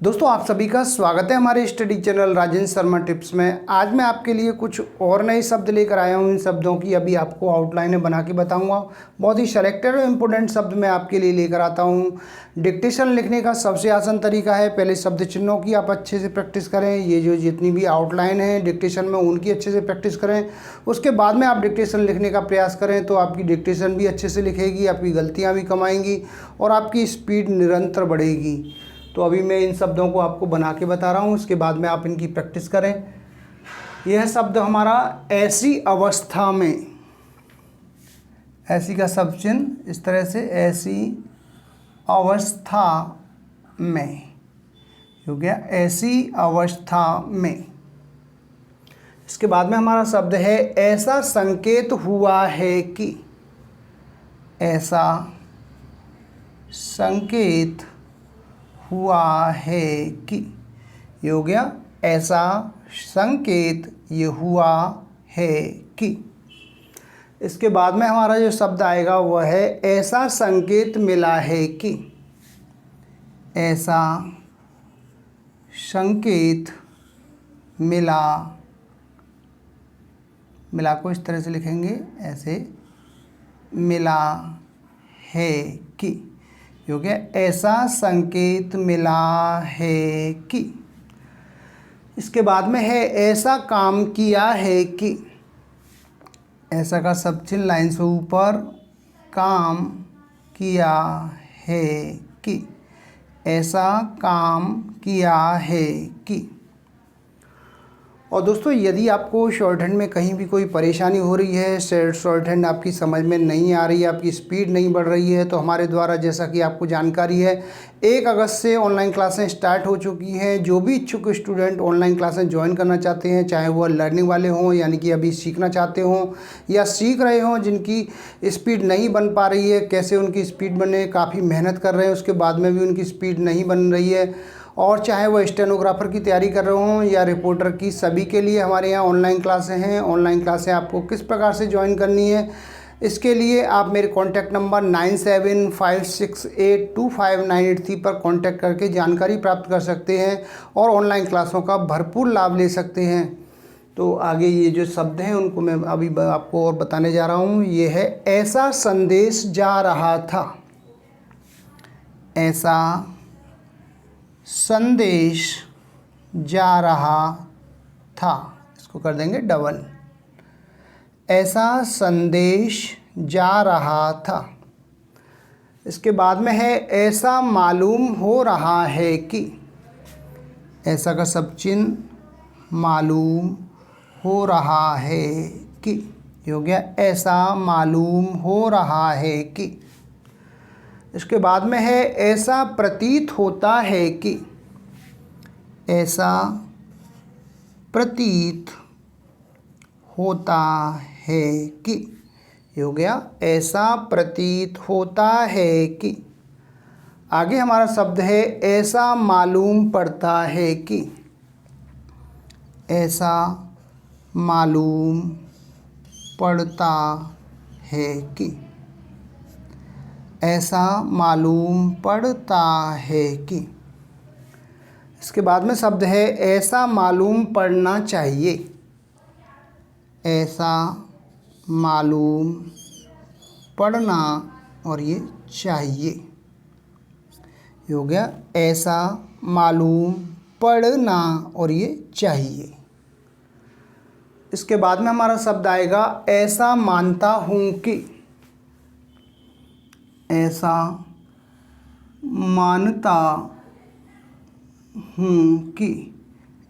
दोस्तों आप सभी का स्वागत है हमारे study channel Rajendra Sharma tips में। आज मैं आपके लिए कुछ और नए शब्द लेकर आया हूं। इन शब्दों की अभी आपको आउटलाइन बना के बताऊंगा। बहुत ही सेलेक्टेड और इम्पोर्टेंट शब्द मैं आपके लिए लेकर आता हूं। डिक्टेशन लिखने का सबसे आसान तरीका है, पहले शब्द चिन्हों की आप अच्छे से प्रैक्टिस करें। ये जो जितनी भी आउटलाइन है डिक्टेशन में उनकी अच्छे से प्रैक्टिस करें। उसके बाद में आप डिक्टेशन लिखने का प्रयास करें तो आपकी डिक्टेशन भी अच्छे से लिखेगी, आपकी गलतियाँ भी कम आएंगी और आपकी स्पीड निरंतर बढ़ेगी। तो अभी मैं इन शब्दों को आपको बना के बता रहा हूँ, उसके बाद में आप इनकी प्रैक्टिस करें। यह शब्द हमारा ऐसी अवस्था में, ऐसी का शब्द चिन्ह इस तरह से, ऐसी अवस्था में हो गया, ऐसी अवस्था में। इसके बाद में हमारा शब्द है ऐसा संकेत हुआ है कि, ऐसा संकेत हुआ है कि, ये हो गया ऐसा संकेत ये हुआ है कि। इसके बाद में हमारा जो शब्द आएगा वह है ऐसा संकेत मिला है कि, ऐसा संकेत मिला, मिला को इस तरह से लिखेंगे, ऐसे मिला है कि, हो गया ऐसा संकेत मिला है कि। इसके बाद में है ऐसा काम किया है कि, ऐसा का शब्द चिन्ह लाइन से ऊपर, काम किया है कि, ऐसा काम किया है कि। और दोस्तों यदि आपको शॉर्ट हैंड में कहीं भी कोई परेशानी हो रही है, शॉर्ट हैंड आपकी समझ में नहीं आ रही है, आपकी स्पीड नहीं बढ़ रही है, तो हमारे द्वारा, जैसा कि आपको जानकारी है, 1 अगस्त से ऑनलाइन क्लासें स्टार्ट हो चुकी हैं। जो भी इच्छुक स्टूडेंट ऑनलाइन क्लासें ज्वाइन करना चाहते हैं, चाहे वो लर्निंग वाले हों यानी कि अभी सीखना चाहते हों या सीख रहे हों, जिनकी स्पीड नहीं बन पा रही है, कैसे उनकी स्पीड बने, काफ़ी मेहनत कर रहे हैं उसके बाद में भी उनकी स्पीड नहीं बन रही है, और चाहे वो स्टेनोग्राफर की तैयारी कर रहे हों या रिपोर्टर की, सभी के लिए हमारे यहाँ ऑनलाइन क्लासें हैं। ऑनलाइन क्लासें आपको किस प्रकार से ज्वाइन करनी है, इसके लिए आप मेरे कॉन्टैक्ट नंबर 9756825983 पर कॉन्टैक्ट करके जानकारी प्राप्त कर सकते हैं और ऑनलाइन क्लासों का भरपूर लाभ ले सकते हैं। तो आगे ये जो शब्द हैं उनको मैं अभी आपको और बताने जा रहा हूँ। ये है ऐसा संदेश जा रहा था, ऐसा संदेश जा रहा था, इसको कर देंगे डबल, ऐसा संदेश जा रहा था। इसके बाद में है ऐसा मालूम हो रहा है कि, ऐसा का शब्द चिन्ह, मालूम हो रहा है कि, ये हो गया ऐसा मालूम हो रहा है कि। इसके बाद में है ऐसा प्रतीत होता है कि, ऐसा प्रतीत होता है कि, ये हो गया ऐसा प्रतीत होता है कि। आगे हमारा शब्द है ऐसा मालूम पड़ता है कि, ऐसा मालूम पड़ता है कि, ऐसा मालूम पड़ता है कि। इसके बाद में शब्द है ऐसा मालूम पड़ना चाहिए, ऐसा मालूम पड़ना और ये चाहिए, ये हो गया ऐसा मालूम पड़ना और ये चाहिए। इसके बाद में हमारा शब्द आएगा ऐसा मानता हूँ कि, ऐसा मानता हूँ कि,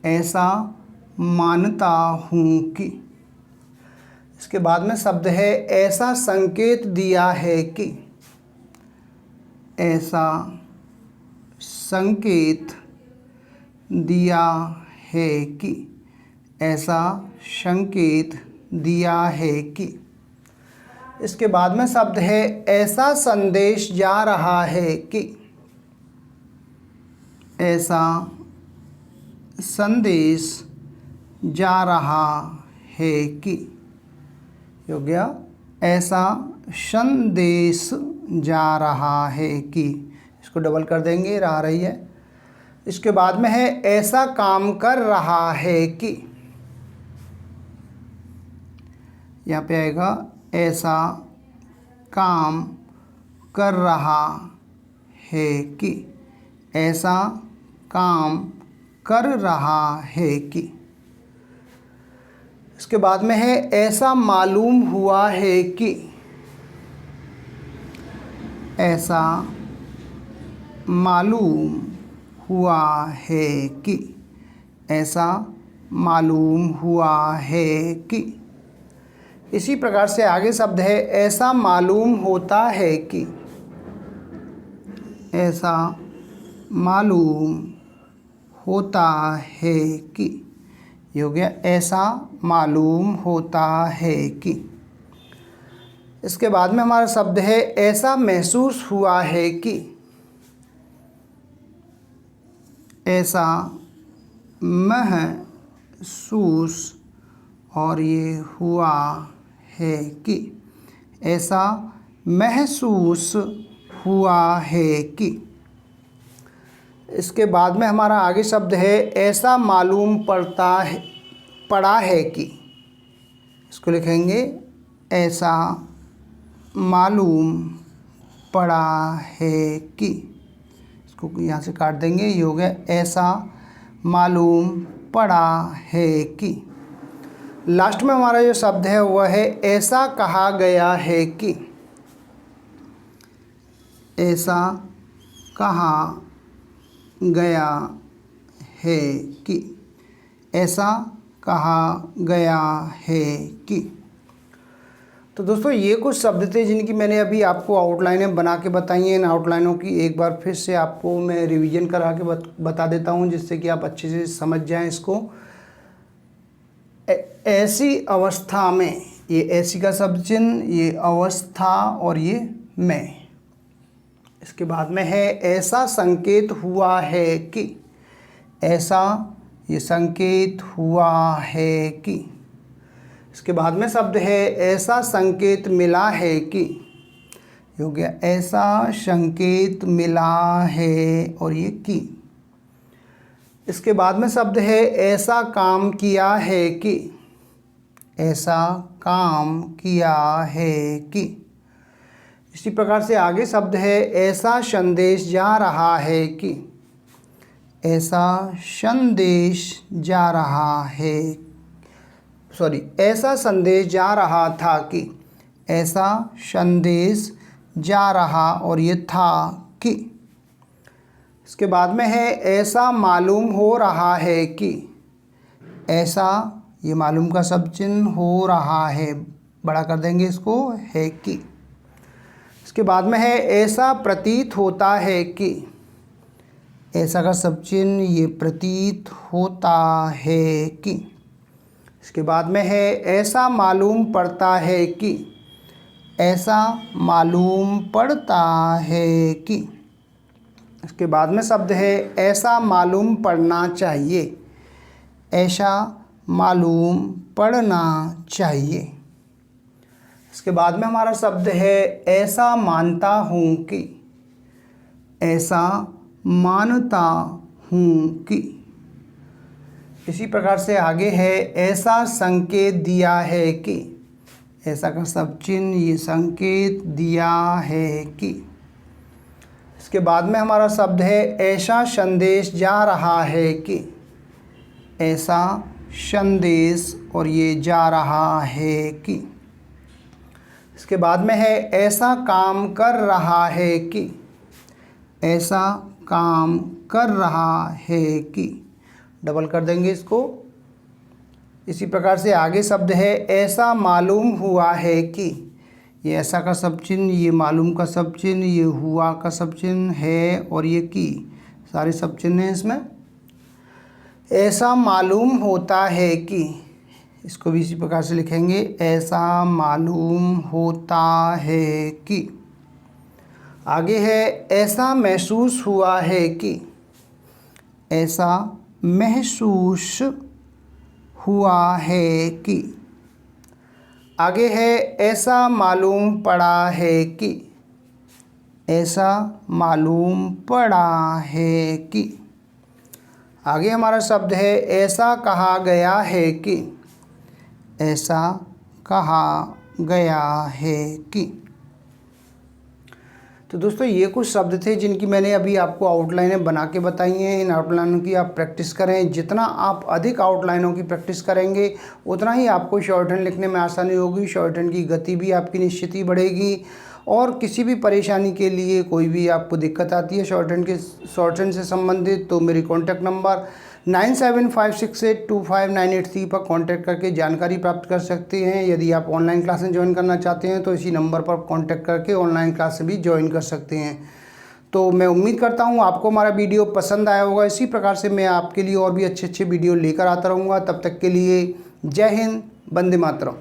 ऐसा मानता हूँ कि। इसके बाद में शब्द है ऐसा संकेत दिया है कि, ऐसा संकेत दिया है कि, ऐसा संकेत दिया है कि। इसके बाद में शब्द है ऐसा संदेश जा रहा है कि, ऐसा संदेश जा रहा है कि, हो गया ऐसा संदेश जा रहा है कि। इसको डबल कर देंगे, रहा रही है। इसके बाद में है ऐसा काम कर रहा है कि, यहाँ पे आएगा ऐसा काम कर रहा है कि, ऐसा काम कर रहा है कि। इसके बाद में है ऐसा मालूम हुआ है कि, ऐसा मालूम हुआ है कि, ऐसा मालूम हुआ है कि। इसी प्रकार से आगे शब्द है ऐसा मालूम होता है कि, ऐसा मालूम होता है कि। ये हो गया ऐसा मालूम होता है कि। इसके बाद में हमारा शब्द है ऐसा महसूस हुआ है कि, ऐसा महसूस और ये हुआ है कि, ऐसा महसूस हुआ है कि। इसके बाद में हमारा आगे शब्द है ऐसा मालूम पड़ा है कि। इसको लिखेंगे ऐसा मालूम पड़ा है कि। इसको यहाँ से काट देंगे, ये हो गया ऐसा मालूम पड़ा है कि। लास्ट में हमारा जो शब्द है वह है ऐसा कहा गया है कि, ऐसा कहा गया है कि, ऐसा कहा गया है कि। तो दोस्तों ये कुछ शब्द थे जिनकी मैंने अभी आपको आउटलाइनें बना के बताई हैं। इन आउटलाइनों की एक बार फिर से आपको मैं रिवीजन करा के बता देता हूँ, जिससे कि आप अच्छे से समझ जाएं इसको। ऐसी अवस्था में, ये ऐसी का शब्द चिन्ह, ये अवस्था और ये में। इसके बाद में है ऐसा संकेत हुआ है कि, ऐसा ये संकेत हुआ है कि। इसके बाद में शब्द है ऐसा संकेत मिला है कि। ये हो गया ऐसा संकेत मिला है और ये कि। इसके बाद में शब्द है ऐसा काम किया है कि, ऐसा काम किया है कि। इसी प्रकार से आगे शब्द है ऐसा संदेश जा रहा है कि, ऐसा संदेश जा रहा है, ऐसा संदेश जा रहा था कि, ऐसा संदेश जा रहा और ये था कि। इसके बाद में है ऐसा मालूम हो रहा है कि, ऐसा ये मालूम का शब्द चिन्ह हो रहा है, बड़ा कर देंगे इसको, है कि। इसके बाद में है ऐसा प्रतीत होता है कि, ऐसा का शब्द चिन्ह ये प्रतीत होता है कि। इसके बाद में है ऐसा मालूम पड़ता है कि, ऐसा मालूम पड़ता है कि। इसके बाद में शब्द है ऐसा मालूम पड़ना चाहिए, ऐसा मालूम पड़ना चाहिए। इसके बाद में हमारा शब्द है ऐसा मानता हूँ कि, ऐसा मानता हूँ कि। इसी प्रकार से आगे है ऐसा संकेत दिया है कि, ऐसा का शब्द चिन्ह ये संकेत दिया है कि। इसके बाद में हमारा शब्द है ऐसा संदेश जा रहा है कि, ऐसा संदेश और ये जा रहा है कि। इसके बाद में है ऐसा काम कर रहा है कि, ऐसा काम कर रहा है कि। डबल कर देंगे इसको। इसी प्रकार से आगे शब्द है ऐसा मालूम हुआ है कि, ये ऐसा का शब्द चिन्ह, ये मालूम का शब्द चिन्ह, ये हुआ का शब्द चिन्ह है और ये की, सारे शब्द चिन्ह हैं इसमें। ऐसा मालूम होता है कि, इसको भी इसी प्रकार से लिखेंगे, ऐसा मालूम होता है कि। आगे है ऐसा महसूस हुआ है कि, ऐसा महसूस हुआ है कि। आगे है ऐसा मालूम पड़ा है कि, ऐसा मालूम पड़ा है कि। आगे हमारा शब्द है ऐसा कहा गया है कि, ऐसा कहा गया है कि। तो दोस्तों ये कुछ शब्द थे जिनकी मैंने अभी आपको आउटलाइनें बना के बताई हैं। इन आउटलाइनों की आप प्रैक्टिस करें। जितना आप अधिक आउटलाइनों की प्रैक्टिस करेंगे उतना ही आपको शॉर्ट हैंड लिखने में आसानी होगी, शॉर्ट हैंड की गति भी आपकी निश्चित ही बढ़ेगी। और किसी भी परेशानी के लिए कोई भी आपको दिक्कत आती है शॉर्ट हैंड से संबंधित, तो मेरी कॉन्टैक्ट नंबर 9756825983 पर कांटेक्ट करके जानकारी प्राप्त कर सकते हैं। यदि आप ऑनलाइन क्लासेस ज्वाइन करना चाहते हैं तो इसी नंबर पर कांटेक्ट करके ऑनलाइन क्लास भी ज्वाइन कर सकते हैं। तो मैं उम्मीद करता हूं आपको हमारा वीडियो पसंद आया होगा। इसी प्रकार से मैं आपके लिए और भी अच्छे अच्छे वीडियो लेकर आता रहूँगा। तब तक के लिए जय हिंद, वंदे मातरम।